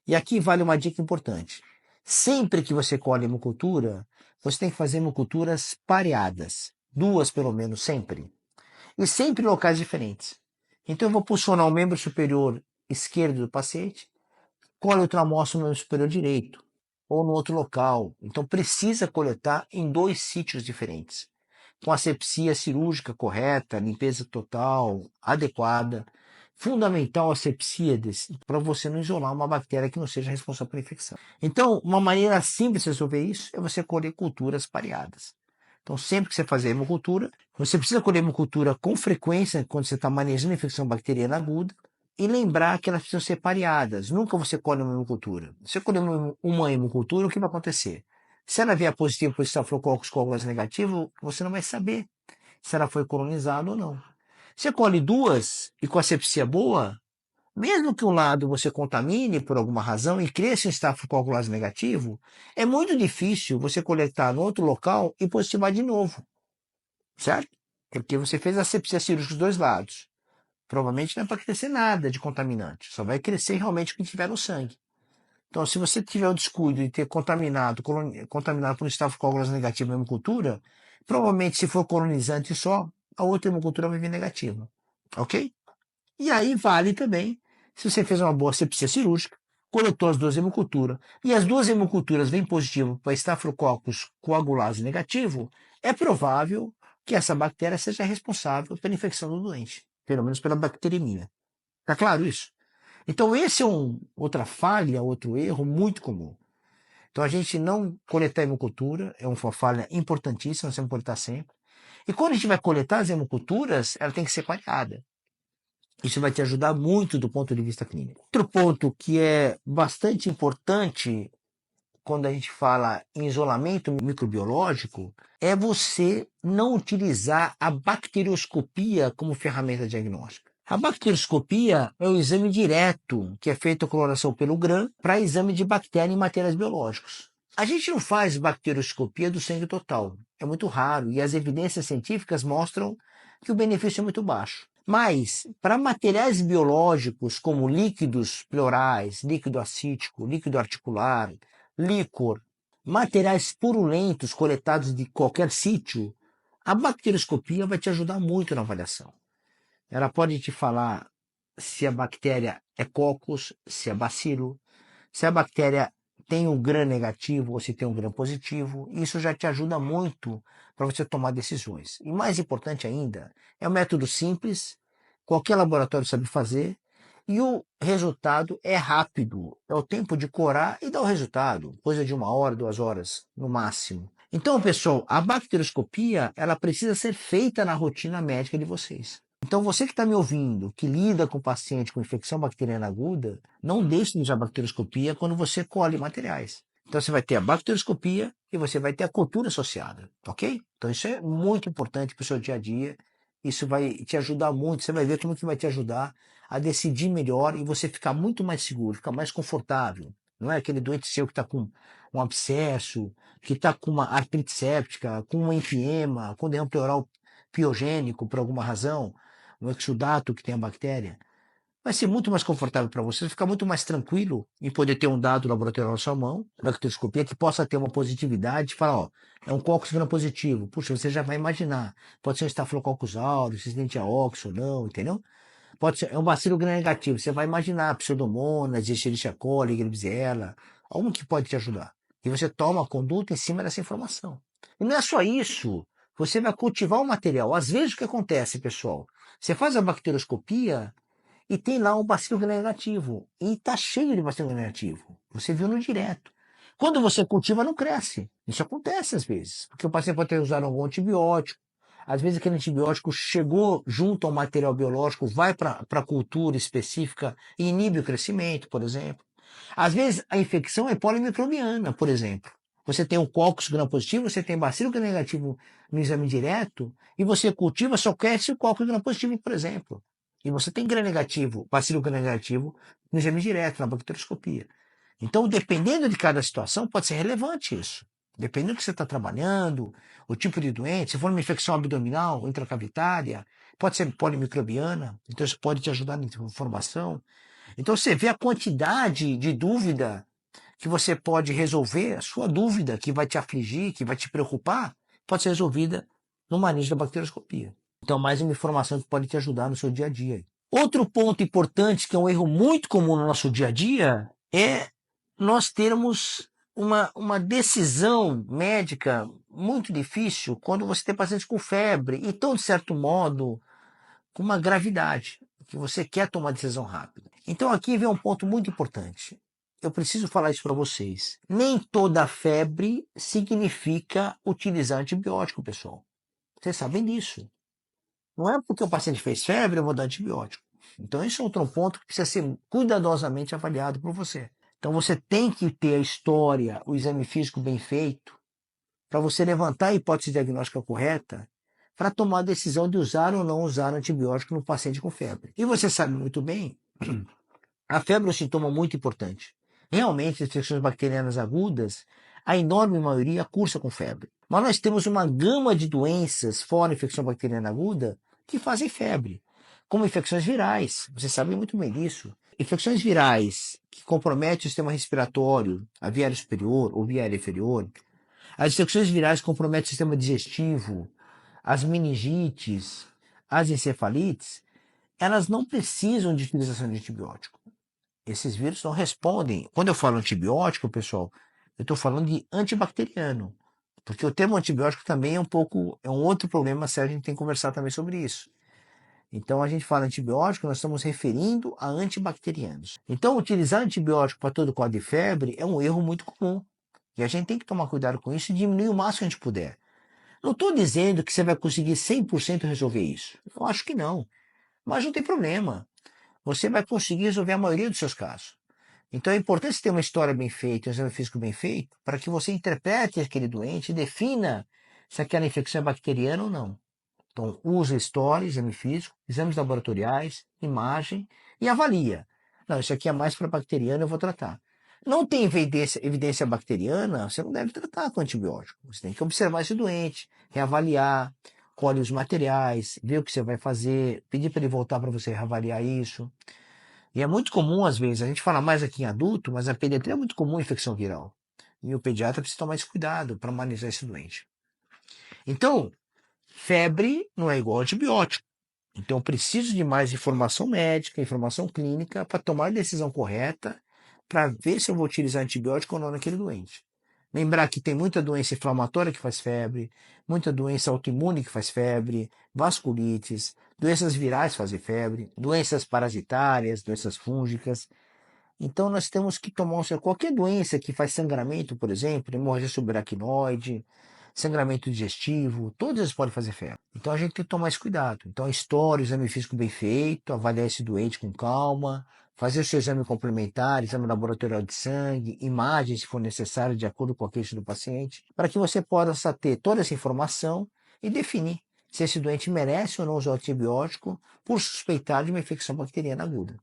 E aqui vale uma dica importante. Sempre que você colhe hemocultura, você tem que fazer hemoculturas pareadas. 2 pelo menos, sempre. E sempre em locais diferentes. Então eu vou posicionar o membro superior esquerdo do paciente, colhe outra amostra no membro superior direito, ou no outro local. Então precisa coletar em 2 sítios diferentes, com asepsia cirúrgica correta, limpeza total, adequada. Fundamental a asepsia para você não isolar uma bactéria que não seja responsável pela infecção. Então, uma maneira simples de resolver isso é você colher culturas pareadas. Então, sempre que você fazer hemocultura, você precisa colher hemocultura com frequência quando você está manejando a infecção bacteriana aguda e lembrar que elas precisam ser pareadas. Nunca você colhe uma hemocultura. Se você colher uma hemocultura, o que vai acontecer? Se ela vier positivo por Staphylococcus coagulans negativo, você não vai saber se ela foi colonizada ou não. Você colhe 2 e com asepsia boa, mesmo que um lado você contamine por alguma razão e cresça um Staphylococcus negativo, é muito difícil você coletar no outro local e positivar de novo, certo? Porque você fez asepsia cirúrgica dos 2 lados. Provavelmente não é para crescer nada de contaminante, só vai crescer realmente o que tiver no sangue. Então, se você tiver o descuido de ter contaminado por um Staphylococcus negativo na hemocultura, provavelmente se for colonizante só, a outra hemocultura vai vir negativa. Ok? E aí vale também, se você fez uma boa asepsia cirúrgica, coletou as 2 hemoculturas, e as 2 hemoculturas vêm positivo para Staphylococcus coagulase negativo, é provável que essa bactéria seja responsável pela infecção do doente, pelo menos pela bacteremia. Tá claro isso? Então esse é outra falha, outro erro muito comum. Então a gente não coletar hemocultura é uma falha importantíssima, nós temos que coletar sempre. E quando a gente vai coletar as hemoculturas, ela tem que ser pareada. Isso vai te ajudar muito do ponto de vista clínico. Outro ponto que é bastante importante quando a gente fala em isolamento microbiológico é você não utilizar a bacterioscopia como ferramenta diagnóstica. A bacterioscopia é o exame direto que é feito a coloração pelo Gram para exame de bactéria em materiais biológicos. A gente não faz bacterioscopia do sangue total, é muito raro e as evidências científicas mostram que o benefício é muito baixo. Mas, para materiais biológicos como líquidos pleurais, líquido acítico, líquido articular, líquor, materiais purulentos coletados de qualquer sítio, a bacterioscopia vai te ajudar muito na avaliação. Ela pode te falar se a bactéria é coccus, se é bacilo, se a bactéria tem um gram negativo ou se tem um gram positivo. Isso já te ajuda muito para você tomar decisões. E mais importante ainda, é um método simples, qualquer laboratório sabe fazer, e o resultado é rápido. É o tempo de corar e dar o resultado, coisa de 1 hora, 2 horas, no máximo. Então, pessoal, a bacterioscopia ela precisa ser feita na rotina médica de vocês. Então, você que está me ouvindo, que lida com paciente com infecção bacteriana aguda, não deixe de usar a bacterioscopia quando você colhe materiais. Então, você vai ter a bacterioscopia e você vai ter a cultura associada, ok? Então, isso é muito importante para o seu dia a dia. Isso vai te ajudar muito. Você vai ver como que vai te ajudar a decidir melhor e você ficar muito mais seguro, ficar mais confortável. Não é aquele doente seu que está com um abscesso, que está com uma artrite séptica, com um emfiema, com derrame pleural piogênico por alguma razão, um exudato que tem a bactéria. Vai ser muito mais confortável para você, ficar muito mais tranquilo em poder ter um dado laboratorial na sua mão, bacterioscopia, que possa ter uma positividade, falar, ó, é um coccus gram positivo. Puxa, você já vai imaginar. Pode ser um Staphylococcus aureus, resistente a óxido ou não, entendeu? Pode ser, é um bacilo gram negativo. Você vai imaginar Pseudomonas, Escherichia coli, Klebsiella, algum que pode te ajudar. E você toma a conduta em cima dessa informação. E não é só isso. Você vai cultivar o material. Às vezes o que acontece, pessoal? Você faz a bacterioscopia e tem lá um bacilo gram negativo. E está cheio de bacilo gram negativo. Você viu no direto. Quando você cultiva, não cresce. Isso acontece às vezes. Porque o paciente pode ter usado algum antibiótico. Às vezes aquele antibiótico chegou junto ao material biológico, vai para a cultura específica e inibe o crescimento, por exemplo. Às vezes a infecção é polimicrobiana, por exemplo. Você tem um coccus gram positivo, você tem bacilo gram negativo no exame direto, e você cultiva, só cresce o coccus gram positivo, por exemplo. E você tem gram negativo, bacilo gram negativo no exame direto, na bacterioscopia. Então, dependendo de cada situação, pode ser relevante isso. Dependendo do que você está trabalhando, o tipo de doente, se for uma infecção abdominal, intracavitária, pode ser polimicrobiana, então isso pode te ajudar na informação. Então você vê a quantidade de dúvida que você pode resolver, a sua dúvida que vai te afligir, que vai te preocupar, pode ser resolvida no manejo da bacterioscopia. Então, mais uma informação que pode te ajudar no seu dia a dia. Outro ponto importante, que é um erro muito comum no nosso dia a dia, é nós termos uma decisão médica muito difícil quando você tem pacientes com febre e tão, de certo modo, com uma gravidade, que você quer tomar decisão rápida. Então aqui vem um ponto muito importante. Eu preciso falar isso para vocês. Nem toda febre significa utilizar antibiótico, pessoal. Vocês sabem disso. Não é porque o paciente fez febre, eu vou dar antibiótico. Então esse é outro ponto que precisa ser cuidadosamente avaliado por você. Então você tem que ter a história, o exame físico bem feito, para você levantar a hipótese diagnóstica correta para tomar a decisão de usar ou não usar antibiótico no paciente com febre. E você sabe muito bem, a febre é um sintoma muito importante. Realmente, as infecções bacterianas agudas, a enorme maioria cursa com febre. Mas nós temos uma gama de doenças fora a infecção bacteriana aguda que fazem febre, como infecções virais. Você sabe muito bem disso. Infecções virais que comprometem o sistema respiratório, a via aérea superior ou via aérea inferior, as infecções virais comprometem o sistema digestivo, as meningites, as encefalites, elas não precisam de utilização de antibiótico. Esses vírus não respondem. Quando eu falo antibiótico, pessoal, eu estou falando de antibacteriano. Porque o termo antibiótico também é um outro problema sério, a gente tem que conversar também sobre isso. Então, a gente fala antibiótico, nós estamos referindo a antibacterianos. Então, utilizar antibiótico para todo quadro de febre é um erro muito comum. E a gente tem que tomar cuidado com isso e diminuir o máximo que a gente puder. Não estou dizendo que você vai conseguir 100% resolver isso. Eu acho que não. Mas não tem problema. Você vai conseguir resolver a maioria dos seus casos. Então é importante você ter uma história bem feita, um exame físico bem feito, para que você interprete aquele doente e defina se aquela infecção é bacteriana ou não. Então, usa história, exame físico, exames laboratoriais, imagem e avalia. Não, isso aqui é mais para bacteriano, eu vou tratar. Não tem evidência bacteriana, você não deve tratar com antibiótico. Você tem que observar esse doente, reavaliar, colhe os materiais, ver o que você vai fazer, pedir para ele voltar para você reavaliar isso. E é muito comum, às vezes, a gente fala mais aqui em adulto, mas a pediatria é muito comum infecção viral. E o pediatra precisa tomar esse cuidado para manejar esse doente. Então, febre não é igual antibiótico. Então, eu preciso de mais informação médica, informação clínica, para tomar a decisão correta, para ver se eu vou utilizar antibiótico ou não naquele doente. Lembrar que tem muita doença inflamatória que faz febre, muita doença autoimune que faz febre, vasculites, doenças virais fazem febre, doenças parasitárias, doenças fúngicas. Então, nós temos que tomar qualquer doença que faz sangramento, por exemplo, hemorragia subaracnoide, sangramento digestivo, todas elas podem fazer febre. Então, a gente tem que tomar esse cuidado. Então, a história, o exame físico bem feito, avaliar esse doente com calma, fazer o seu exame complementar, exame laboratorial de sangue, imagens, se for necessário, de acordo com a queixa do paciente, para que você possa ter toda essa informação e definir se esse doente merece ou não usar o antibiótico por suspeitar de uma infecção bacteriana aguda.